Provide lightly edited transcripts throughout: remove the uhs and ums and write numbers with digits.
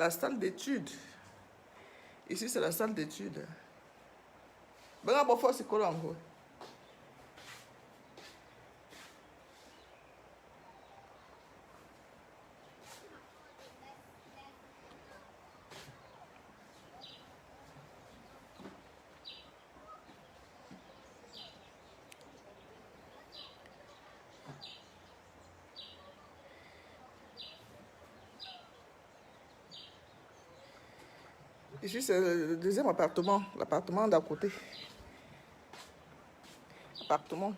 La salle d'études. Ici, c'est la salle d'études. Ben, bon, faut c'est quoi en gros? Ici, c'est le deuxième appartement, l'appartement d'à côté. Appartement.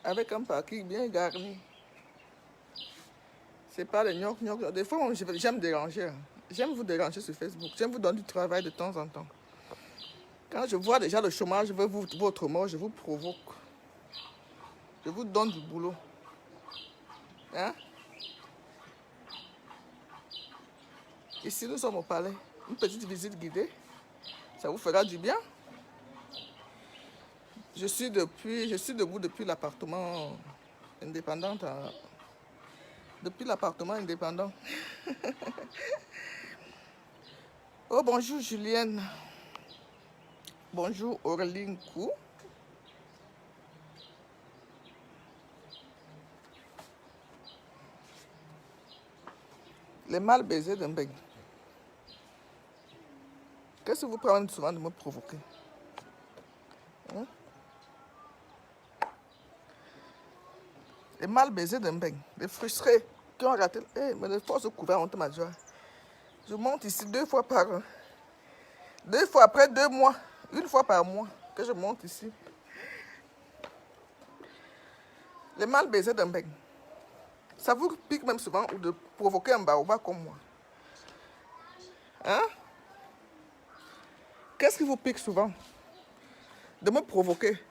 Avec un parking bien garni. C'est pas le gnoc-gnoc. Des fois, j'aime déranger. J'aime vous déranger sur Facebook. J'aime vous donner du travail de temps en temps. Quand je vois déjà le chômage, votre mort, je vous provoque. Je vous donne du boulot. Hein? Ici, nous sommes au palais. Une petite visite guidée. Ça vous fera du bien. Je suis debout depuis l'appartement indépendant. Depuis l'appartement indépendant. Oh, bonjour Julienne. Bonjour Aureline Kou. Les mal baisés d'un bec. Qu'est-ce que vous prenez souvent de me provoquer? Hein? Les mal baisés d'un bec. Les frustrés qui ont raté. Mais les forces couvertes ont ma joie. Je monte ici 2 fois par an. 2 fois après 2 mois. 1 fois par mois que je monte ici. Les mal baisés d'un bec. Ça vous pique même souvent ou de provoquer un baobab comme moi? Hein? Qu'est-ce qui vous pique souvent? De me provoquer.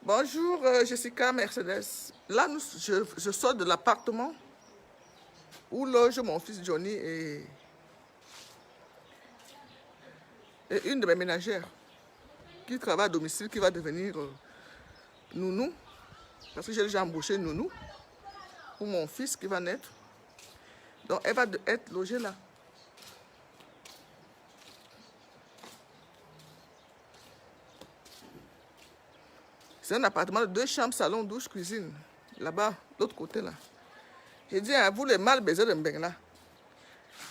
Bonjour Jessica Mercedes. Là, je sors de l'appartement où loge mon fils Johnny et une de mes ménagères qui travaille à domicile, qui va devenir nounou. Parce que j'ai déjà embauché nounou pour mon fils qui va naître. Donc, elle va être logée là. C'est un appartement de 2 chambres, salon, douche, cuisine. Là-bas, l'autre côté là. J'ai dit à vous les mal baisés de Mbeng là.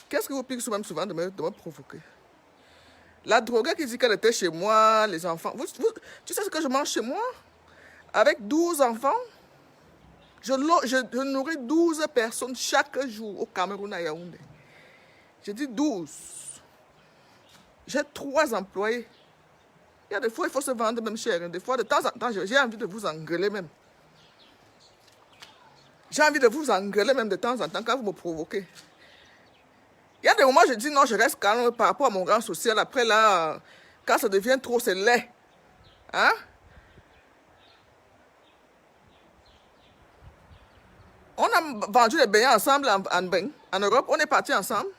Qu'est-ce qui vous pique souvent de me provoquer? La droguée qui dit qu'elle était chez moi, les enfants. Tu sais ce que je mange chez moi? Avec 12 enfants, je nourris 12 personnes chaque jour au Cameroun à Yaoundé. J'ai dit 12. J'ai 3 employés. Il y a des fois, il faut se vendre même cher. Des fois, de temps en temps, j'ai envie de vous engueuler même. J'ai envie de vous engueuler même de temps en temps quand vous me provoquez. Il y a des moments où je dis non, je reste calme par rapport à mon grand social. Après là, quand ça devient trop, c'est laid. Hein? On a vendu les beignets ensemble en Europe. On est partis ensemble.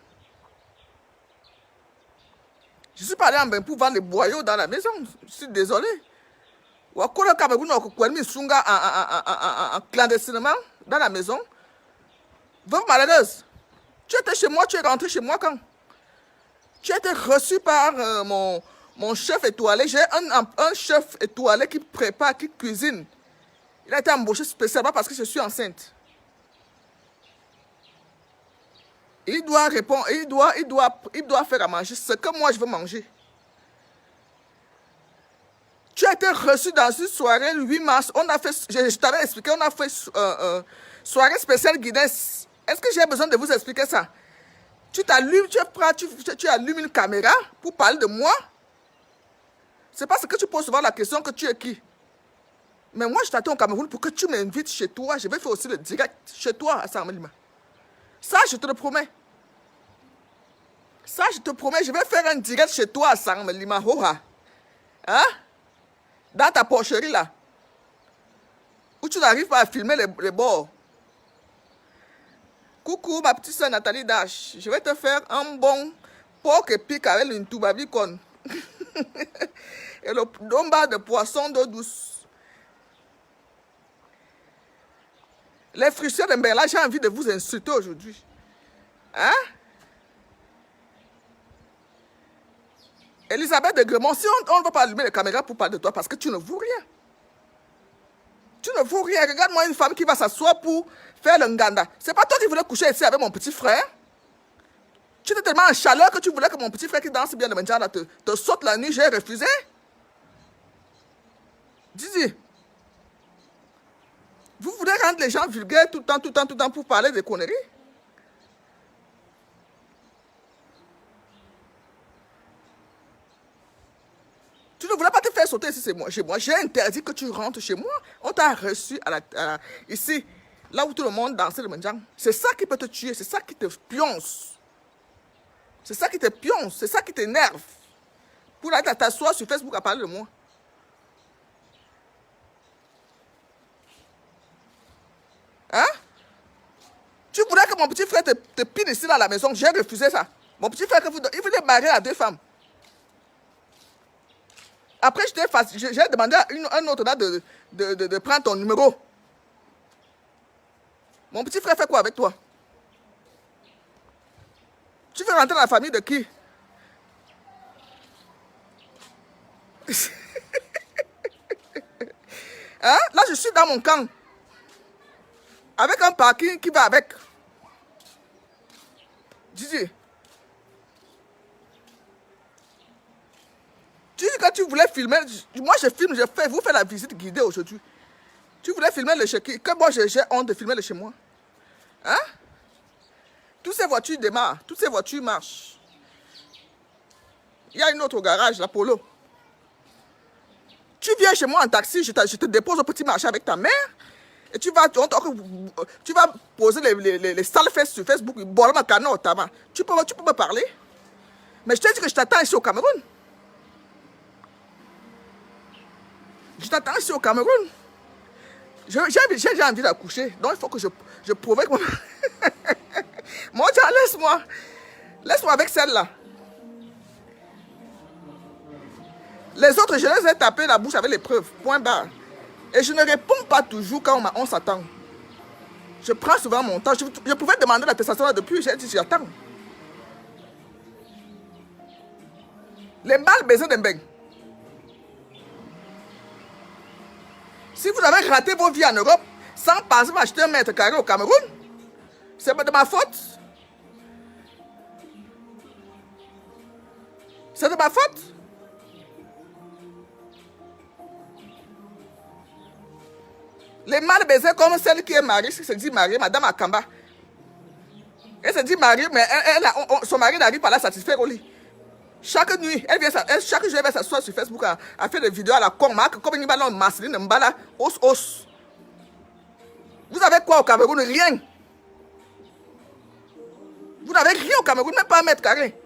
Je suis pas allé en bain pour vendre les boyaux dans la maison. Je suis désolé. Ou à quoi le Cameroun en clandestinement dans la maison. Veuve malheureuse. Tu étais chez moi, tu es rentré chez moi quand? Tu as été reçu par mon chef étoilé. J'ai un chef étoilé qui prépare, qui cuisine. Il a été embauché spécialement parce que je suis enceinte. Il doit répondre, il doit faire à manger ce que moi je veux manger. Tu as été reçu dans une soirée le 8 mars. On a fait, je t'avais expliqué, on a fait soirée spéciale Guinness. Est-ce que j'ai besoin de vous expliquer ça? Tu t'allumes, tu allumes une caméra pour parler de moi. C'est parce que tu poses souvent la question que tu es qui. Mais moi, je t'attends au Cameroun pour que tu m'invites chez toi. Je vais faire aussi le direct chez toi à Sarmelima. Ça, je te le promets. Ça, je te promets, je vais faire un direct chez toi à Sarmelima. Hein? Dans ta porcherie là. Où tu n'arrives pas à filmer les bords. Coucou, ma petite soeur Nathalie Dash. Je vais te faire un bon porc épic avec une toubabicone. Et le domba de poisson d'eau douce. Les frustrés de Mbengla, j'ai envie de vous insulter aujourd'hui. Hein? Elisabeth de Gremont, si on ne va pas allumer les caméras pour parler de toi parce que tu ne vaux rien. Tu ne vaux rien. Regarde-moi une femme qui va s'asseoir pour faire le nganda. C'est pas toi qui voulais coucher ici avec mon petit frère. Tu étais tellement en chaleur que tu voulais que mon petit frère qui danse bien le Mandjana te saute la nuit. J'ai refusé. Didi. Vous voulez rendre les gens vulgaires tout le temps pour parler des conneries? Tu ne voulais pas te faire sauter ici chez moi. J'ai interdit que tu rentres chez moi. On t'a reçu ici, là où tout le monde dansait le Mandjang. C'est ça qui peut te tuer, c'est ça qui te pionce. C'est ça qui te pionce, c'est ça qui t'énerve. Pour aller t'asseoir sur Facebook à parler de moi. Hein? Tu voulais que mon petit frère te pine ici dans la maison. J'ai refusé ça. Mon petit frère, il voulait marier à 2 femmes. Après, j'ai demandé à un autre là de prendre ton numéro. Mon petit frère fait quoi avec toi? Tu veux rentrer dans la famille de qui? Hein? Là, je suis dans mon camp. Avec un parking qui va avec. Gigi. Tu dis que tu voulais filmer. Moi, je filme, vous faites la visite guidée aujourd'hui. Tu voulais filmer le chez qui? Que moi, j'ai honte de filmer le chez moi. Hein? Toutes ces voitures démarrent. Toutes ces voitures marchent. Il y a une autre au garage, la Polo. Tu viens chez moi en taxi, je te dépose au petit marché avec ta mère. Et tu vas poser les sales fesses sur Facebook. Tu peux me parler. Mais je te dis que je t'attends ici au Cameroun. Je t'attends ici au Cameroun. J'ai envie d'accoucher. Donc il faut que je prouve que moi. Mon Dieu, laisse-moi. Laisse-moi avec celle-là. Les autres, je les ai tapés la bouche avec les preuves. Point barre. Et je ne réponds pas toujours quand on s'attend. Je prends souvent mon temps. Je pouvais demander l'attestation là depuis. J'ai dit, j'attends. Les balles baisées d'Embeng. Si vous avez raté vos vies en Europe sans passer m'acheter 1 mètre carré au Cameroun, c'est pas de ma faute. C'est de ma faute. Les mal baisés comme celle qui est mariée, qui se dit mariée, Madame Akamba. Elle se dit mariée, mais son mari n'arrive pas à la satisfaire au lit. Chaque nuit, chaque jour, elle va s'asseoir sur Facebook à faire des vidéos à la con, comme une ballon masseline, une balle, os. Vous avez quoi au Cameroun? Rien. Vous n'avez rien au Cameroun, même pas 1 mètre carré.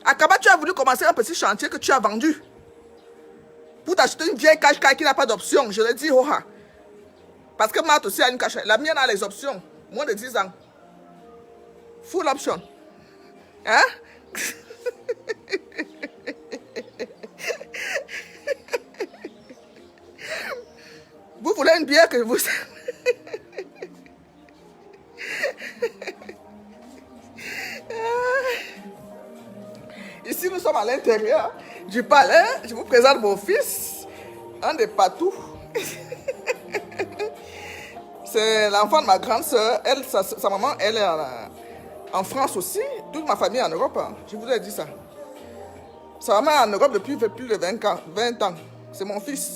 Akaba, tu as voulu commencer un petit chantier que tu as vendu. Pour t'acheter une vieille cache-caille qui n'a pas d'option. Je le dis, hoha. Parce que Marthe aussi a une cache-caille. La mienne a les options. Moins de 10 ans. Full option. Hein? Vous voulez une bière que vous... Ici, nous sommes à l'intérieur du palais. Je vous présente mon fils, un des patous. C'est l'enfant de ma grande soeur. Elle, sa maman, elle est en France aussi. Toute ma famille est en Europe. Hein. Je vous ai dit ça. Sa maman est en Europe depuis plus de 20 ans. C'est mon fils.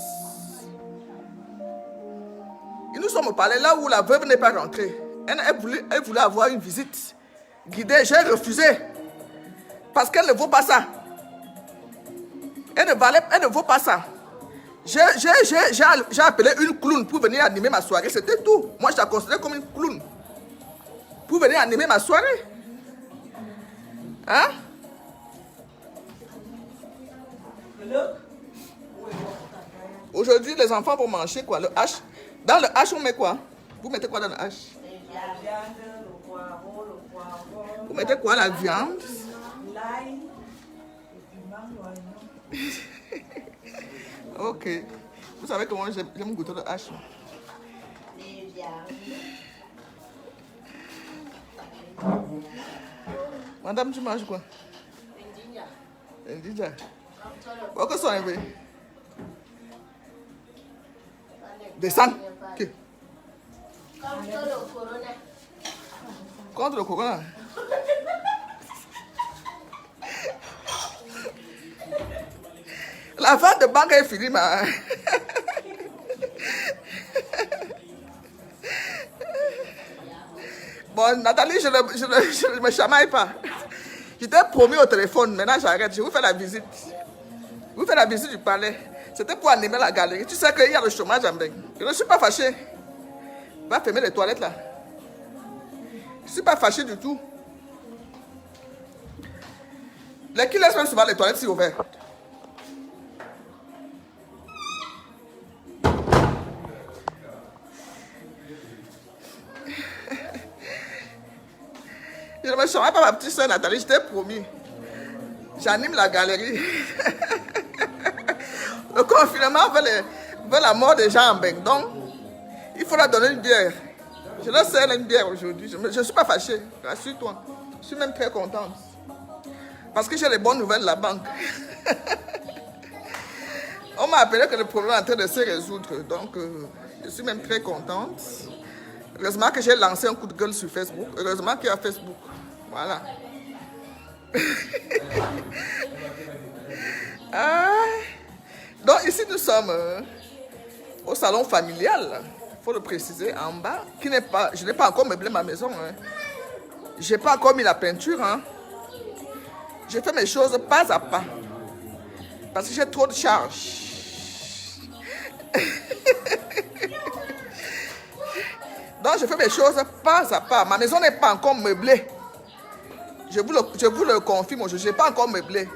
Et nous sommes au palais là où la veuve n'est pas rentrée. Elle voulait avoir une visite guidée. J'ai refusé. Parce qu'elle ne vaut pas ça. Elle ne vaut pas ça. J'ai appelé une clown pour venir animer ma soirée. C'était tout. Moi, je la considère comme une clown. Pour venir animer ma soirée. Hein? Aujourd'hui, les enfants vont manger quoi? Le hache. Dans le hache, on met quoi? Vous mettez quoi dans le hache? La viande, le poireau, le poivron. Vous mettez quoi? La viande? L'ail, le piment, l'oignon. Ok. Vous savez comment j'aime goûter le hache. Madame, tu manges quoi? Un ginger. Bon, que sont arrivés? Descends. Ok. Contre le corona. La vente de banque est finie, ma. Bon, Nathalie, je ne me chamaille pas. Je t'ai promis au téléphone, maintenant j'arrête. Je vous fais la visite. Je vous fais la visite du palais. C'était pour animer la galerie. Tu sais qu'il y a le chômage en Beng. Je ne suis pas fâché. Va fermer les toilettes là. Je ne suis pas fâché du tout. Les qui laissent même souvent les toilettes si ouvertes. Je ne me chamaille pas ma petite soeur Nathalie, je t'ai promis. J'anime la galerie. Le confinement veut la mort des gens en Beng. Donc, il faut leur donner une bière. Je leur sers une bière aujourd'hui. Je ne suis pas fâché, rassure-toi. Je suis même très contente. Parce que j'ai les bonnes nouvelles de la banque. On m'a appelé que le problème est en train de se résoudre. Donc, je suis même très contente. Heureusement que j'ai lancé un coup de gueule sur Facebook. Heureusement qu'il y a Facebook. Voilà. Donc, ici, nous sommes au salon familial. Il faut le préciser, en bas. Je n'ai pas encore meublé ma maison. Je n'ai pas encore mis la peinture. Je fais mes choses pas à pas. Parce que j'ai trop de charges. Donc, je fais mes choses pas à pas. Ma maison n'est pas encore meublée. Je vous le confirme, je n'ai pas encore meublé.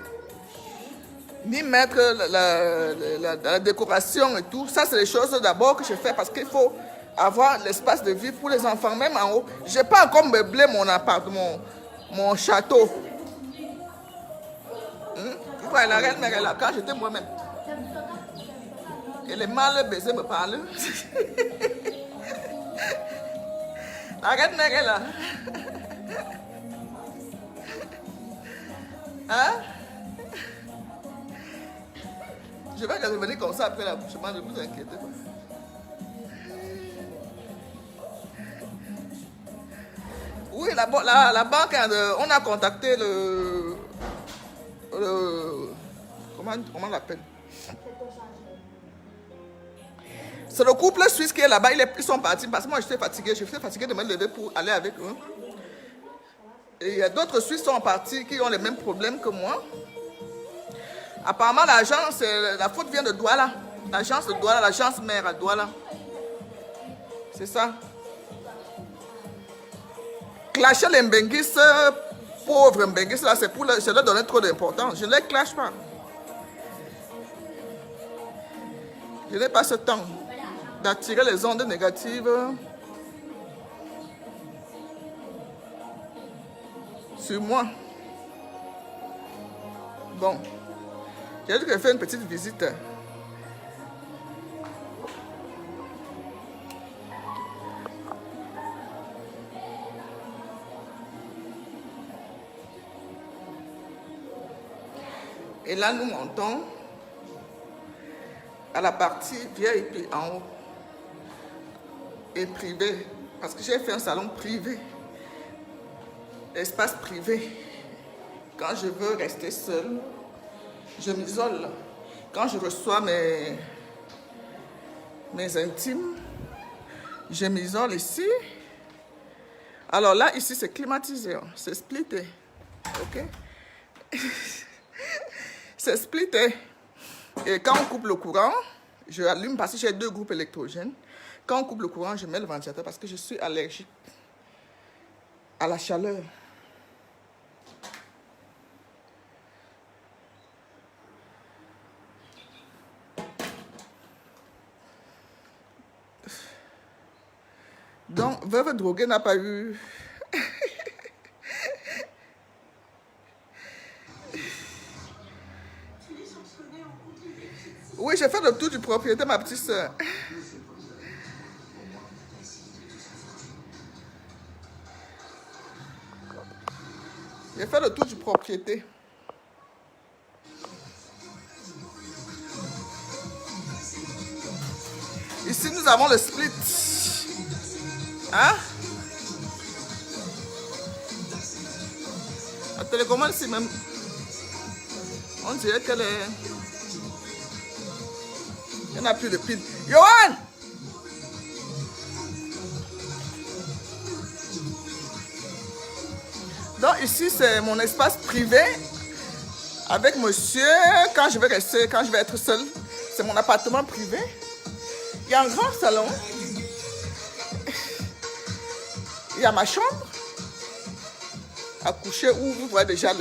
Ni mettre la décoration et tout. Ça, c'est les choses d'abord que je fais parce qu'il faut avoir l'espace de vie pour les enfants, même en haut. Je n'ai pas encore meublé mon appartement, mon château. La reine mère est là, quand j'étais moi-même. Et les mâles baisés me parlent. La reine mère est là. Hein? Je vais revenir comme ça après l'accouchement, ne vous inquiétez pas. Oui, la banque, on a contacté comment on l'appelle? C'est le couple suisse qui est là-bas, ils sont partis parce que moi j'étais fatigué de me lever pour aller avec eux. Et il y a d'autres Suisses qui sont partis qui ont les mêmes problèmes que moi. Apparemment, l'agence, la faute vient de Douala. L'agence de Douala, l'agence mère à Douala. C'est ça. Clasher les Mbenguis, pauvres Mbenguis, là, c'est pour leur donner trop d'importance. Je ne les clash pas. Je n'ai pas ce temps d'attirer les ondes négatives sur moi. Bon. J'ai dit que je fais une petite visite. Et là, nous montons à la partie VIP en haut et privé. Parce que j'ai fait un salon privé. Espace privé. Quand je veux rester seule, je m'isole. Quand je reçois mes intimes, je m'isole ici. Alors là, ici, c'est climatisé. C'est splitté. OK? C'est splitté. Et quand on coupe le courant, je allume parce que j'ai 2 groupes électrogènes. Quand on coupe le courant, je mets le ventilateur parce que je suis allergique à la chaleur. Donc, veuve droguée n'a pas eu... Oui, j'ai fait le tour du propriété, ma petite soeur. J'ai fait le tour du propriété. Ici, nous avons le split. Hein? La télécommande, c'est même... On dirait qu'elle est... Il n'y en a plus de pile. Johan! Donc ici, c'est mon espace privé avec monsieur. Quand je vais rester, quand je vais être seule, c'est mon appartement privé. Il y a un grand salon. Il y a ma chambre à coucher où vous voyez déjà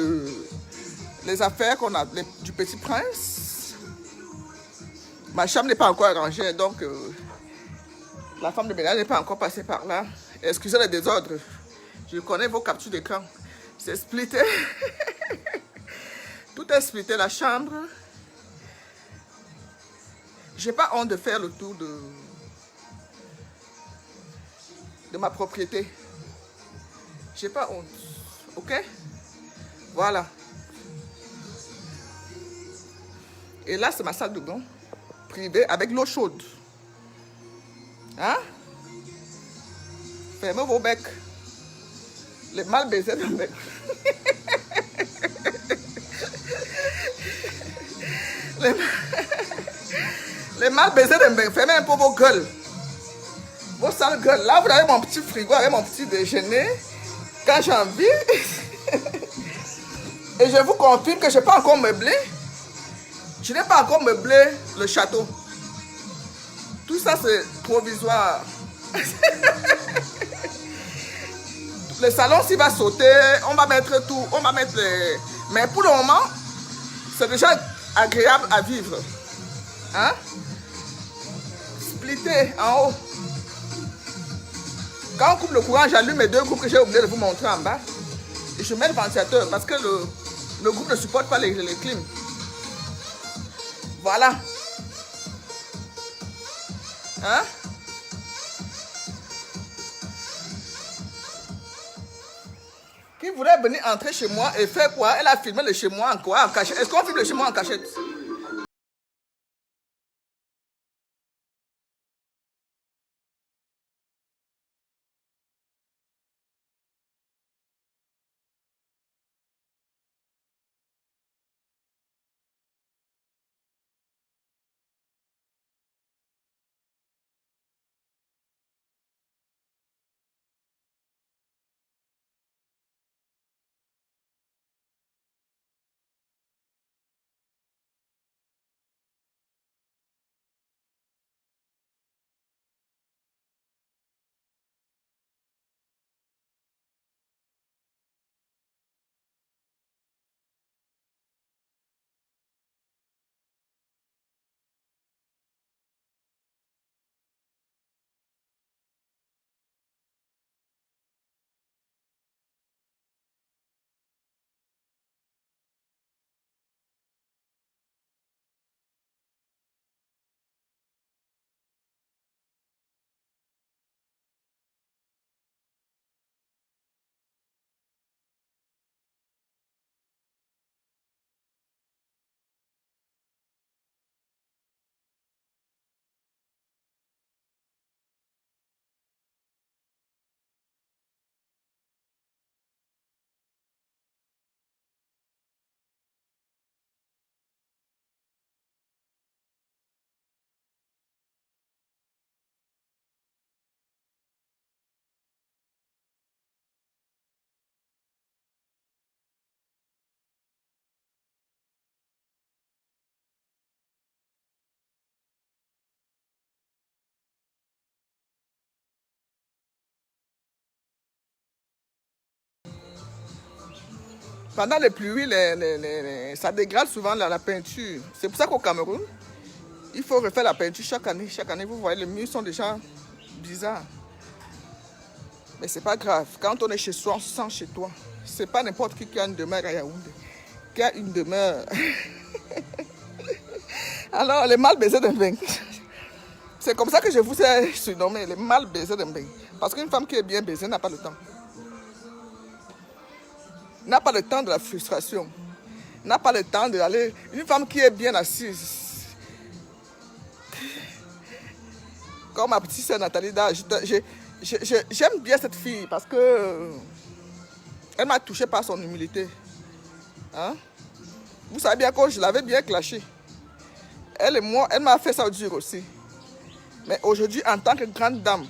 les affaires qu'on a du Petit Prince. Ma chambre n'est pas encore arrangée, donc la femme de ménage n'est pas encore passée par là. Excusez le désordre. Je connais vos captures d'écran. C'est splitté. Tout est splitté, la chambre. J'ai pas honte de faire le tour de ma propriété. J'ai pas honte. Ok? Voilà. Et là, c'est ma salle de bain privée avec l'eau chaude. Hein? Fermez vos becs. Les mal baisés de bec. Les mal baisés de bec. Fermez un peu vos gueules. Vos sales gueules. Là, vous avez mon petit frigo avec mon petit déjeuner. Quand j'ai envie. Et je vous confirme que je n'ai pas encore meublé. Je n'ai pas encore meublé le château. Tout ça, c'est provisoire. Le salon, s'il va sauter, on va mettre tout. On va mettre les... Mais pour le moment, c'est déjà agréable à vivre. Hein? Splitté en haut. Quand on coupe le courant, j'allume mes deux groupes que j'ai oublié de vous montrer en bas. Et je mets le ventilateur parce que le groupe ne supporte pas les clims. Voilà. Hein? Qui voulait venir entrer chez moi et faire quoi? Elle a filmé le chez moi en quoi? En cachette. Est-ce qu'on filme le chez moi en cachette? Pendant les pluies, ça dégrade souvent la peinture. C'est pour ça qu'au Cameroun, il faut refaire la peinture chaque année. Chaque année, vous voyez, les murs sont déjà bizarres. Mais c'est pas grave. Quand on est chez soi, on se sent chez toi. C'est pas n'importe qui a une demeure à Yaoundé. Qui a une demeure Alors, les mal baisers de Mbeng. C'est comme ça que je vous ai surnommé, les mal baisers de Mbeng. Parce qu'une femme qui est bien baisée n'a pas le temps. N'a pas le temps de la frustration. N'a pas le temps d'aller. Une femme qui est bien assise. Comme ma petite sœur Nathalie, j'aime bien cette fille parce que elle m'a touché par son humilité. Hein? Vous savez bien que je l'avais bien clashé. Elle et moi, elle m'a fait ça dur aussi. Mais aujourd'hui, en tant que grande dame,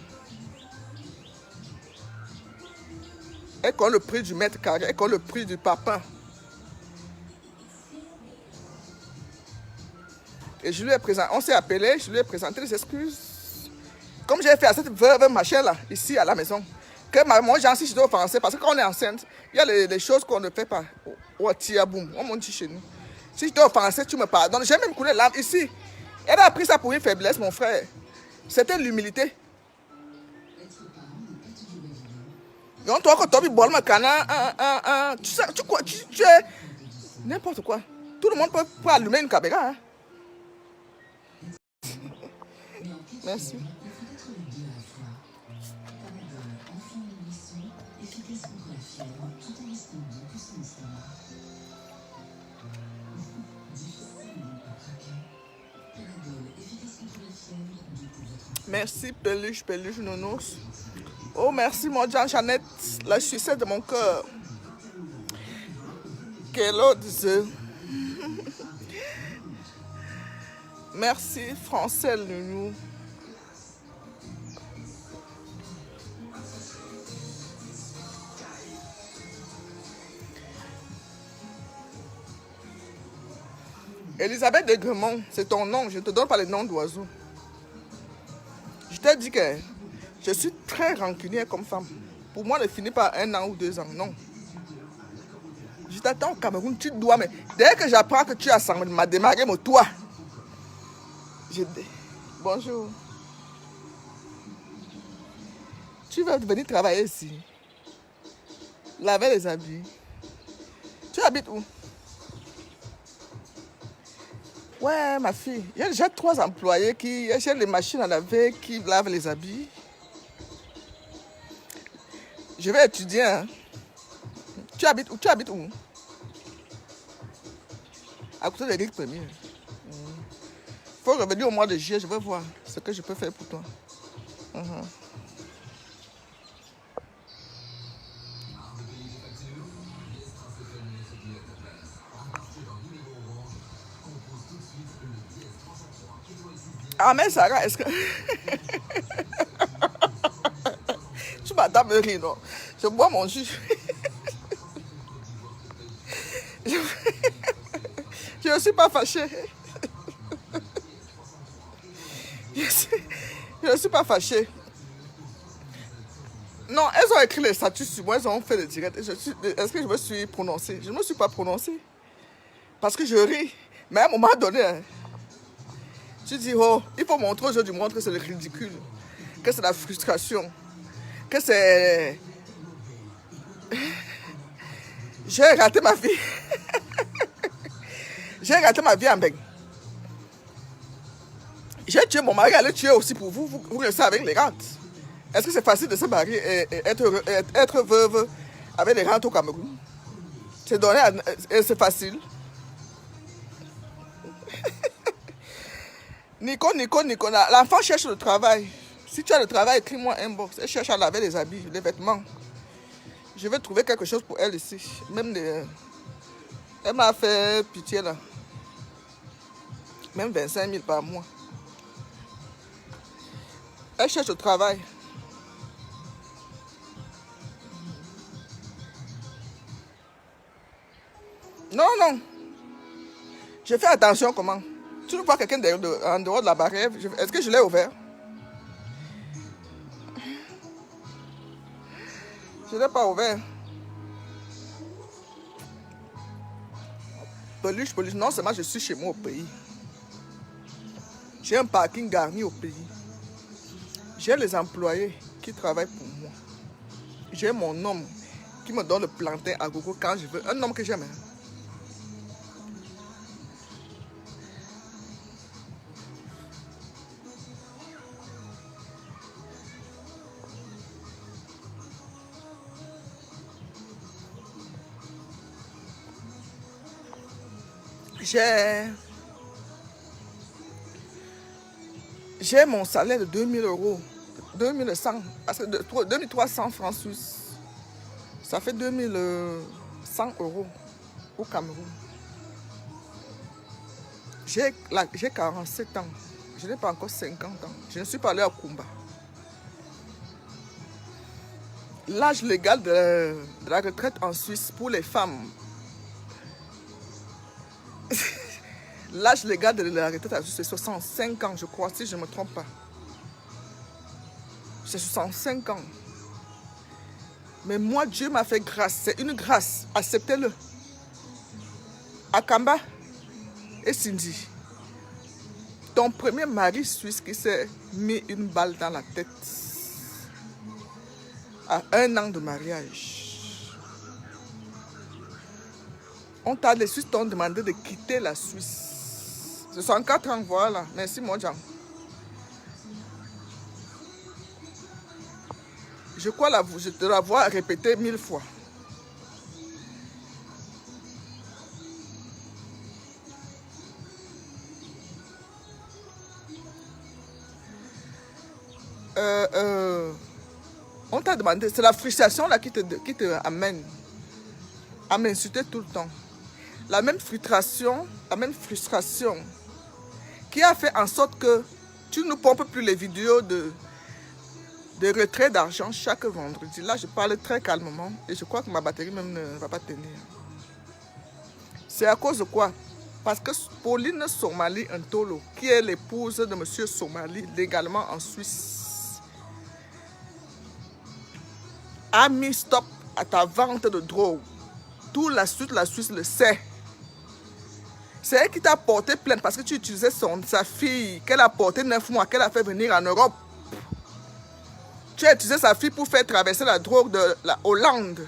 elle connaît le prix du mètre carré, elle connaît le prix du papin. Et je lui ai présenté, on s'est appelé, je lui ai présenté les excuses. Comme j'ai fait à cette veuve machin là, ici à la maison. Que moi, j'en suis offensé parce que quand on est enceinte, il y a les choses qu'on ne fait pas. Au tiaboum, on monte chez nous. Si je t'ai offensé, tu me pardonnes. J'ai même coulé l'âme ici. Elle a pris ça pour une faiblesse, mon frère. C'était l'humilité. Donc toi, quand tu as boire ma cana, tu sais, tu es n'importe quoi. Tout le monde peut allumer une caméra. Hein? Merci. Merci, peluche, nounours. Oh, merci, mon Jean Jeannette, la sucette de mon cœur. Quelle autre. Merci, Français, nounou. Elisabeth de Gremont, c'est ton nom. Je ne te donne pas les noms d'oiseaux. Je t'ai dit que je suis très rancunière comme femme. Pour moi, ne finit pas 1 an ou 2 ans, non. Je t'attends au Cameroun, tu dois, mais dès que j'apprends que tu as m'a démarré mon toit, bonjour. Tu vas venir travailler ici. Laver les habits. Tu habites où? Ouais, ma fille. Il y a déjà 3 employés qui achètent les machines à laver, qui lavent les habits. Je vais étudier. Hein. Tu habites où? À côté de l'Éric Premier. Il faut revenir au mois de juillet. Je vais voir ce que je peux faire pour toi. Ah, mais Sarah, est-ce que... Tu m'attends me rire, non? Je bois mon jus. Je ne suis pas fâchée. Je ne suis pas fâchée. Non, elles ont écrit les statuts sur moi, elles ont fait le direct. Est-ce que je me suis prononcée? Je ne me suis pas prononcée. Parce que je ris. Mais à un moment donné, hein, tu dis, oh, il faut montrer aujourd'hui du monde que c'est le ridicule, que c'est la frustration, que c'est... J'ai raté ma vie. J'ai raté ma vie en Mbeng. J'ai tué mon mari, elle tuer aussi pour vous. Vous restez avec les rentes. Est-ce que c'est facile de se marier et être veuve avec les rentes au Cameroun? C'est donné, c'est facile. Nico, l'enfant cherche le travail. Si tu as le travail, écris-moi un box. Elle cherche à laver les habits, les vêtements. Je vais trouver quelque chose pour elle ici. Même elle m'a fait pitié là. Même 25 000 par mois. Elle cherche le travail. Non. Je fais attention comment. Tu vois quelqu'un en dehors de la barrière. Est-ce que je l'ai ouvert? Je ne l'ai pas ouvert. Peluche. Non seulement je suis chez moi au pays. J'ai un parking garni au pays. J'ai les employés qui travaillent pour moi. J'ai mon homme qui me donne le plantain à gogo quand je veux. Un homme que j'aime. J'ai mon salaire de 2000 euros, 2100, parce que 2300 francs suisses, ça fait 2100 euros au Cameroun. J'ai 47 ans, je n'ai pas encore 50 ans, je ne suis pas allé à Kumba. L'âge légal de la retraite en Suisse pour les femmes, l'âge légal de la retraite en Suisse, c'est 65 ans, je crois, si je ne me trompe pas. C'est 65 ans. Mais moi, Dieu m'a fait grâce, c'est une grâce, acceptez-le. Akamba et Cindy, ton premier mari suisse qui s'est mis une balle dans la tête à 1 an de mariage. Les Suisses t'ont demandé de quitter la Suisse. 64 ans, voilà. Merci, mon Jean. Je crois je te l'avoir répété 1000 fois. On t'a demandé, c'est la frustration là qui te amène à m'insulter tout le temps. La même frustration qui a fait en sorte que tu ne pompes plus les vidéos de retrait d'argent chaque vendredi. Là, je parle très calmement et je crois que ma batterie même ne va pas tenir. C'est à cause de quoi? Parce que Pauline Somali Ntolo, qui est l'épouse de M. Somali, légalement en Suisse, a mis stop à ta vente de drogue. Tout la Suisse le sait. C'est elle qui t'a porté plainte parce que tu utilisais sa fille, qu'elle a porté 9 mois, qu'elle a fait venir en Europe. Tu as utilisé sa fille pour faire traverser la drogue de la Hollande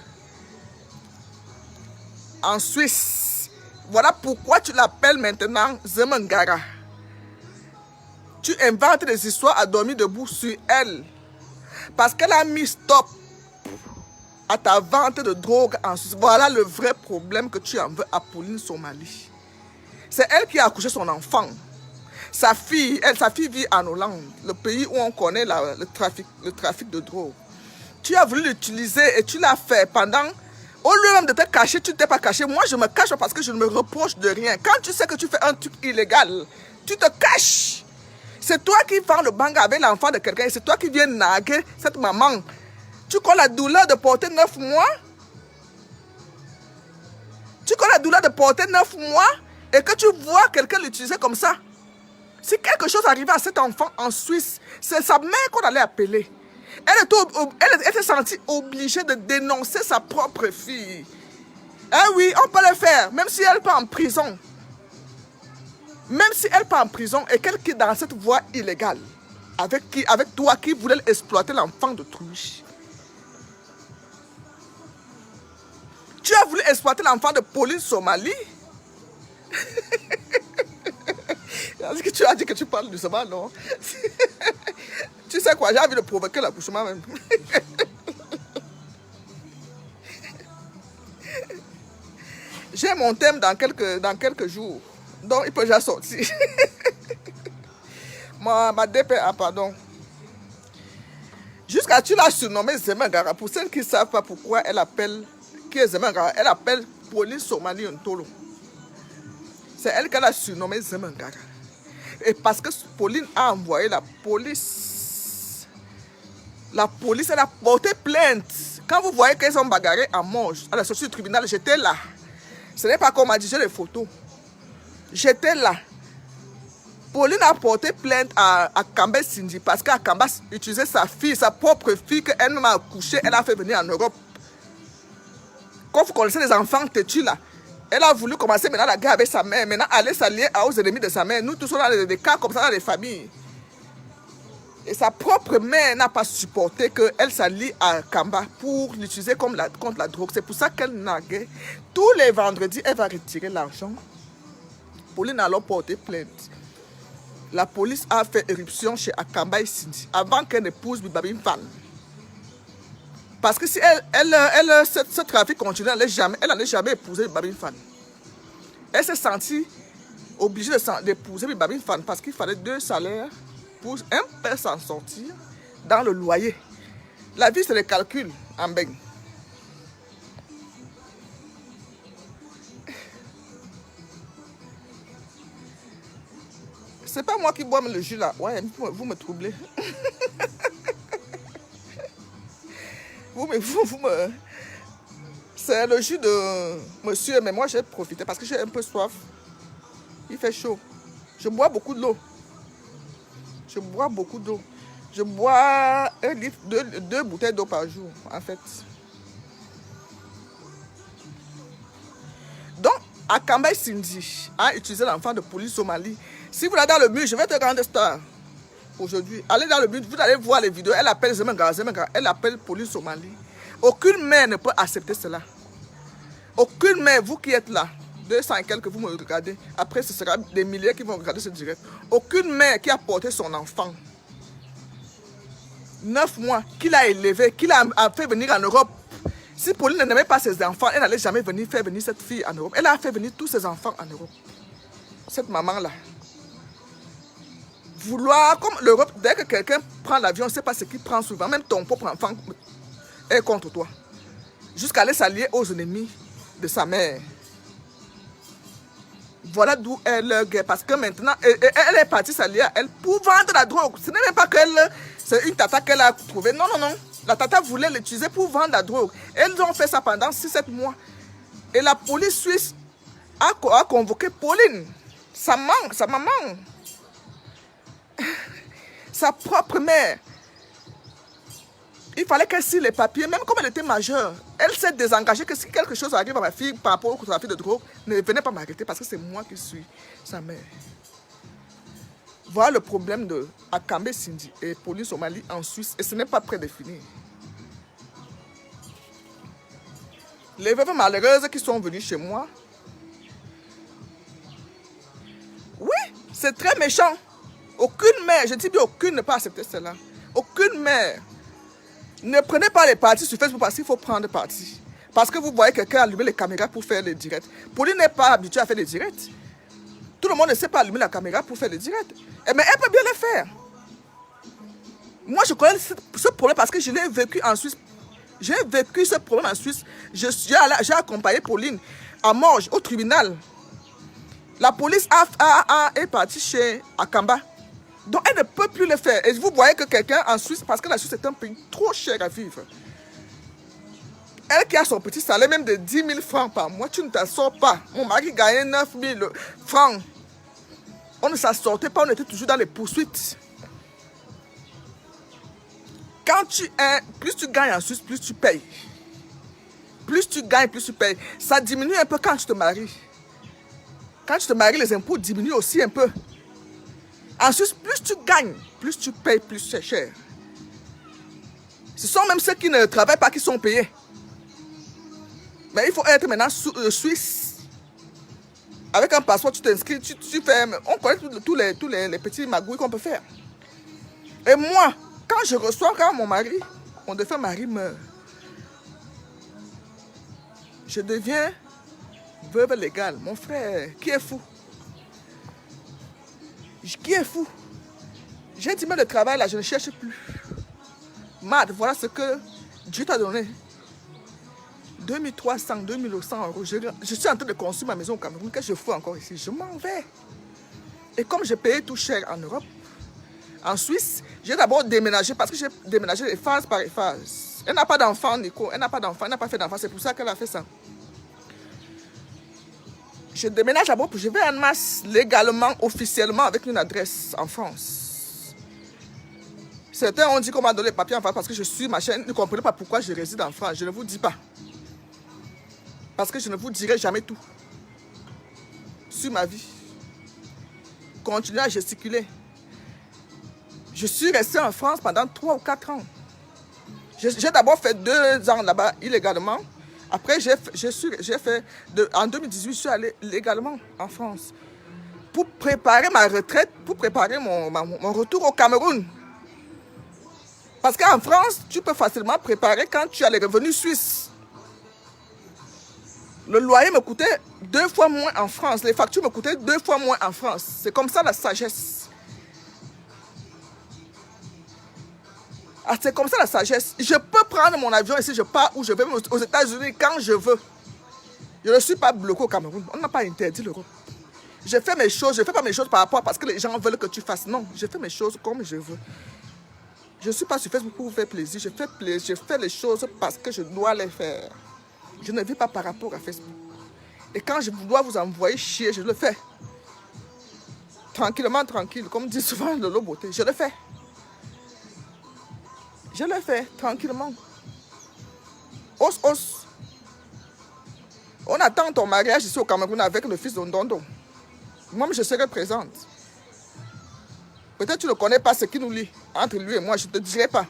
en Suisse. Voilà pourquoi tu l'appelles maintenant Zemangara. Tu inventes des histoires à dormir debout sur elle. Parce qu'elle a mis stop à ta vente de drogue en Suisse. Voilà le vrai problème que tu en veux à Pauline Somali. C'est elle qui a accouché son enfant. Sa fille vit en Hollande, le pays où on connaît le trafic de drogue. Tu as voulu l'utiliser et tu l'as fait pendant... Au lieu même de te cacher, tu ne t'es pas caché. Moi, je me cache parce que je ne me reproche de rien. Quand tu sais que tu fais un truc illégal, tu te caches. C'est toi qui vends le banga avec l'enfant de quelqu'un. C'est toi qui viens naguer cette maman. Tu connais la douleur de porter 9 mois? Tu connais la douleur de porter 9 mois et que tu vois quelqu'un l'utiliser comme ça? Si quelque chose arrivait à cet enfant en Suisse, c'est sa mère qu'on allait appeler. Elle était sentie obligée de dénoncer sa propre fille. Ah oui, on peut le faire, même si elle part en prison. Même si elle part en prison et qu'elle quitte dans cette voie illégale. Avec toi qui voulais exploiter l'enfant d'autrui. Tu as voulu exploiter l'enfant de Pauline Somali? Est-ce que tu as dit que tu parles doucement, non? Tu sais quoi, j'ai envie de provoquer l'accouchement même. J'ai mon thème dans quelques jours. Donc il peut déjà sortir. ma DP, pardon. Jusqu'à tu l'as surnommée Zemangara. Pour celles qui ne savent pas pourquoi elle appelle, qui est Zemangara, elle appelle Pauline Somali Ntolo. C'est elle qu'elle a surnommée Zemangara. Et parce que Pauline a envoyé la police, elle a porté plainte. Quand vous voyez qu'elles sont bagarrées à Monge, à la sortie du tribunal, j'étais là. Ce n'est pas qu'on m'a dit, j'ai les photos. J'étais là. Pauline a porté plainte à Kamba Cindy parce qu'Akamba utilisait sa fille, sa propre fille, qu'elle m'a accouchée, elle a fait venir en Europe. Quand vous connaissez les enfants têtus là, elle a voulu commencer maintenant la guerre avec sa mère, maintenant aller s'allier aux ennemis de sa mère. Nous tous sommes dans des cas comme ça dans les familles. Et sa propre mère n'a pas supporté qu'elle s'allie à Kamba pour l'utiliser contre la drogue. C'est pour ça qu'elle naguait. Tous les vendredis, elle va retirer l'argent. Pauline a alors porté plainte. La police a fait éruption chez Akamba et Cindy avant qu'elle épouse Bibabim Fan. Parce que si ce trafic continue, elle n'allait jamais épouser Bibabim Fan. Elle s'est sentie obligé d'épouser mes babines fan parce qu'il fallait 2 salaires pour un peu s'en sortir dans le loyer. La vie, c'est les calculs en beigne. C'est pas moi qui bois le jus là. Ouais, vous me troublez. vous me... C'est le jus de monsieur, mais moi j'ai profité parce que j'ai un peu soif. Il fait chaud. Je bois beaucoup d'eau. Je bois beaucoup d'eau. Je bois 1 litre, 2 bouteilles d'eau par jour, en fait. Donc, Akamba Cindy a utilisé l'enfant de police au Mali. Si vous allez dans le mur, je vais te rendre star aujourd'hui. Allez dans le mur, vous allez voir les vidéos. Elle appelle Zemenga, elle appelle police au Mali. Aucune mère ne peut accepter cela. Aucune mère, vous qui êtes là, 200 et quelques, vous me regardez. Après, ce sera des milliers qui vont regarder ce direct. Aucune mère qui a porté son enfant 9 mois, qui l'a élevé, qui l'a fait venir en Europe. Si Pauline n'aimait pas ses enfants, elle n'allait jamais faire venir cette fille en Europe. Elle a fait venir tous ses enfants en Europe. Cette maman-là. Vouloir, comme l'Europe, dès que quelqu'un prend l'avion, on ne sait pas ce qu'il prend souvent. Même ton propre enfant est contre toi. Jusqu'à aller s'allier aux ennemis de sa mère. Voilà d'où est leur guerre. Parce que maintenant, elle est partie s'allier à elle pour vendre la drogue. Ce n'est même pas qu'elle, c'est une tata qu'elle a trouvée. Non, non, non. La tata voulait l'utiliser pour vendre la drogue. Elles ont fait ça pendant 6-7 mois. Et la police suisse a convoqué Pauline, sa maman, sa propre mère. Il fallait qu'elle signe les papiers, même comme elle était majeure. Elle s'est désengagée que si quelque chose arrive à ma fille par rapport à la fille de drogue, ne venez pas m'arrêter parce que c'est moi qui suis sa mère. Voilà le problème de Akamba Cindy et police au Mali en Suisse. Et ce n'est pas près de finir. Les veuves malheureuses qui sont venues chez moi. Oui, c'est très méchant. Aucune mère, je dis bien aucune, ne peut accepter cela. Aucune mère. Ne prenez pas les parties sur Facebook parce qu'il faut prendre parti. Parce que vous voyez quelqu'un allumer les caméras pour faire les directs. Pauline n'est pas habituée à faire les directs. Tout le monde ne sait pas allumer la caméra pour faire les directs. Mais elle peut bien le faire. Moi, je connais ce problème parce que je l'ai vécu en Suisse. J'ai vécu ce problème en Suisse. J'ai accompagné Pauline à Morges, au tribunal. La police est partie chez Akamba. Donc, elle ne peut plus le faire. Et vous voyez que quelqu'un en Suisse, parce que la Suisse est un pays trop cher à vivre. Elle qui a son petit salaire, même de 10 000 francs par mois, tu ne t'en sors pas. Mon mari gagnait 9 000 francs. On ne s'en sortait pas, on était toujours dans les poursuites. Quand plus tu gagnes en Suisse, plus tu payes. Plus tu gagnes, plus tu payes. Ça diminue un peu quand tu te maries. Quand tu te maries, les impôts diminuent aussi un peu. En Suisse, plus tu gagnes, plus tu payes, plus c'est cher. Ce sont même ceux qui ne travaillent pas qui sont payés. Mais il faut être maintenant suisse. Avec un passeport, tu t'inscris, tu fais... On connaît tous les petits magouilles qu'on peut faire. Et moi, quand mon défunt mari meurt, je deviens veuve légale. Mon frère, qui est fou. Qui est fou. J'ai dit, mais le travail là, je ne cherche plus. Mad, voilà ce que Dieu t'a donné. 2300, 2100 euros. Je suis en train de construire ma maison au Cameroun. Qu'est-ce que je fous encore ici? Je m'en vais. Et comme j'ai payé tout cher en Europe, en Suisse, j'ai d'abord déménagé parce que j'ai déménagé les phases par phase. Elle n'a pas d'enfant, Nico. Elle n'a pas d'enfant, elle n'a pas fait d'enfant. C'est pour ça qu'elle a fait ça. Je déménage d'abord, je vais en masse légalement, officiellement, avec une adresse en France. Certains ont dit qu'on m'a donné les papiers en France parce que je suis machin. Ne comprenez pas pourquoi je réside en France. Je ne vous dis pas. Parce que je ne vous dirai jamais tout. Sur ma vie. Continuez à gesticuler. Je suis resté en France pendant 3 ou 4 ans. J'ai d'abord fait 2 ans là-bas illégalement. Après, en 2018, je suis allé légalement en France pour préparer ma retraite, pour préparer mon retour au Cameroun. Parce qu'en France, tu peux facilement préparer quand tu as les revenus suisses. Le loyer me coûtait 2 fois moins en France. Les factures me coûtaient 2 fois moins en France. C'est comme ça la sagesse. Ah, c'est comme ça la sagesse. Je peux prendre mon avion et si je pars où je vais, aux États-Unis quand je veux. Je ne suis pas bloqué au Cameroun. On n'a pas interdit l'Europe. Je fais mes choses. Je ne fais pas mes choses par rapport parce que les gens veulent que tu fasses. Non, je fais mes choses comme je veux. Je ne suis pas sur Facebook pour vous faire plaisir. Je fais les choses parce que je dois les faire. Je ne vis pas par rapport à Facebook. Et quand je dois vous envoyer chier, je le fais. Tranquillement, tranquille. Comme dit souvent Lolo Beauté. Je le fais. Je le fais tranquillement. Os, os. On attend ton mariage ici au Cameroun avec le fils de Ndondo. Moi, je serai présente. Peut-être que tu ne connais pas ce qui nous lie entre lui et moi. Je ne te dirai pas.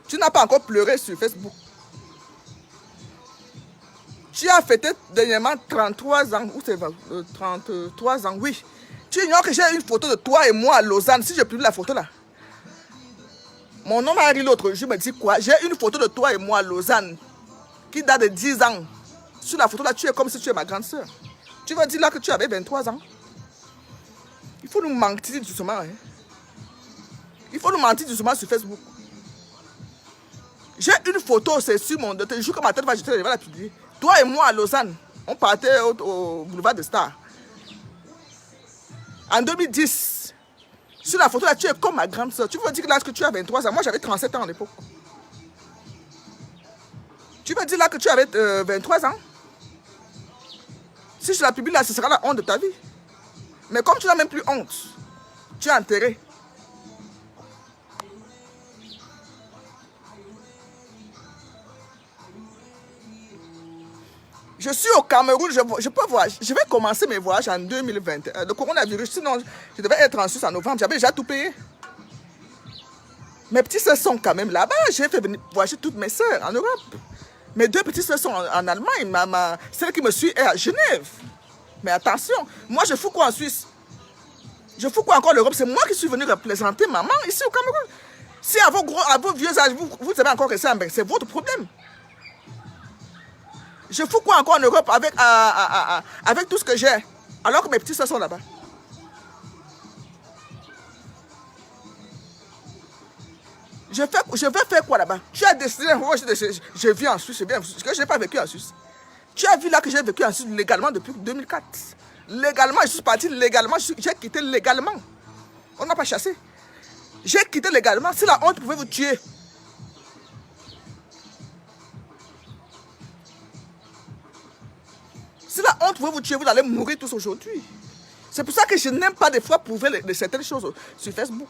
Tu n'as pas encore pleuré sur Facebook. Tu as fêté dernièrement 33 ans. Où c'est 33 ans, oui. Tu ignores que j'ai une photo de toi et moi à Lausanne. Si je publie la photo là. Mon nom a arrivé l'autre jour, me dit quoi? J'ai une photo de toi et moi à Lausanne. Qui date de 10 ans. Sur la photo là, tu es comme si tu es ma grande soeur. Tu vas dire là que tu avais 23 ans. Il faut nous mentir doucement. Hein? Il faut nous mentir doucement sur Facebook. J'ai une photo, c'est sur mon... Je joue comme ma tête va jeter, je vais la publier. Toi et moi à Lausanne, on partait au boulevard de Star. En 2010, sur la photo là, tu es comme ma grande soeur. Tu veux dire là que tu as 23 ans. Moi, j'avais 37 ans à l'époque. Tu veux dire là que tu avais 23 ans? Si je la publie là, ce sera la honte de ta vie. Mais comme tu n'as même plus honte, tu es enterré. Je suis au Cameroun, je peux voyager. Je vais commencer mes voyages en 2020. Le coronavirus, sinon je devais être en Suisse en novembre. J'avais déjà tout payé. Mes petits soeurs sont quand même là-bas. J'ai fait voyager toutes mes soeurs en Europe. Mes 2 petites soeurs sont en Allemagne. Celle qui me suit est à Genève. Mais attention, moi je fous quoi en Suisse? Je fous quoi encore en Europe? C'est moi qui suis venu représenter maman ici au Cameroun. Si à vos vieux âges, vous savez encore rester en Belgique, c'est votre problème. Je fous quoi encore en Europe avec tout ce que j'ai, alors que mes petits soeurs sont là-bas. Je vais faire quoi là-bas? Tu as décidé, je vis en Suisse, parce que je n'ai pas vécu en Suisse. Tu as vu là que j'ai vécu en Suisse légalement depuis 2004. Légalement, je suis parti légalement, j'ai quitté légalement. On n'a pas chassé. J'ai quitté légalement, si la honte pouvait vous tuer. Si la honte pouvait vous tuer, vous allez mourir tous aujourd'hui. C'est pour ça que je n'aime pas des fois prouver certaines choses sur Facebook.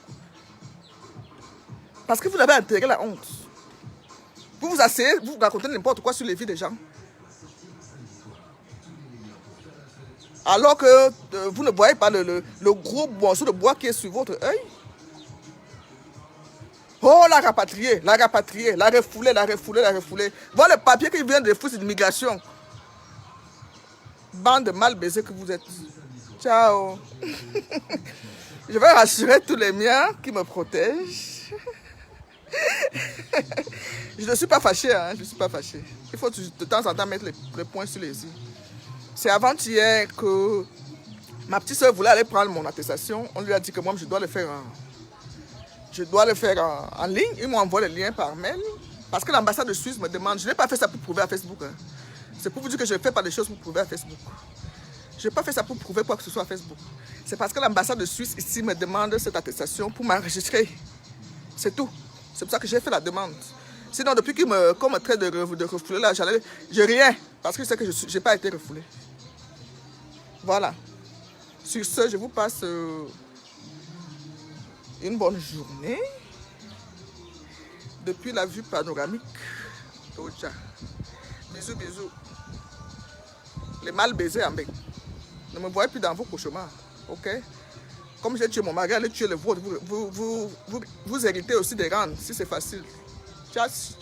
Parce que vous avez intégré la honte. Vous vous asseyez, vous racontez n'importe quoi sur les vies des gens. Alors que vous ne voyez pas le gros morceau de bois qui est sur votre œil. Oh, la rapatrier, la rapatrier, la refouler, la refouler, la refouler. Voilà le papier qui vient de fous d'immigration. Bande de mal baisés que vous êtes. Ciao. Je vais rassurer tous les miens qui me protègent. Je ne suis pas fâché, hein, je ne suis pas fâché. Il faut de temps en temps mettre les points sur les i. C'est avant-hier que ma petite soeur voulait aller prendre mon attestation. On lui a dit que moi, je dois le faire en ligne. Ils m'ont envoyé le lien par mail. Parce que l'ambassade de Suisse me demande. Je n'ai pas fait ça pour prouver à Facebook. Hein. C'est pour vous dire que je ne fais pas des choses pour prouver à Facebook. Je n'ai pas fait ça pour prouver quoi que ce soit à Facebook. C'est parce que l'ambassade de Suisse ici me demande cette attestation pour m'enregistrer. C'est tout. C'est pour ça que j'ai fait la demande. Sinon, depuis qu'on me traite de refoulé, là, je rien. Parce que je sais que je n'ai pas été refoulé. Voilà. Sur ce, je vous passe une bonne journée. Depuis la vue panoramique. Ocha. Bisous, bisous. Les mal baisés en bec. Ne me voyez plus dans vos cauchemars. Ok? Comme j'ai tué mon mari, allez tuer le vôtre. Vous héritez aussi des rentes, si c'est facile. Tchuss.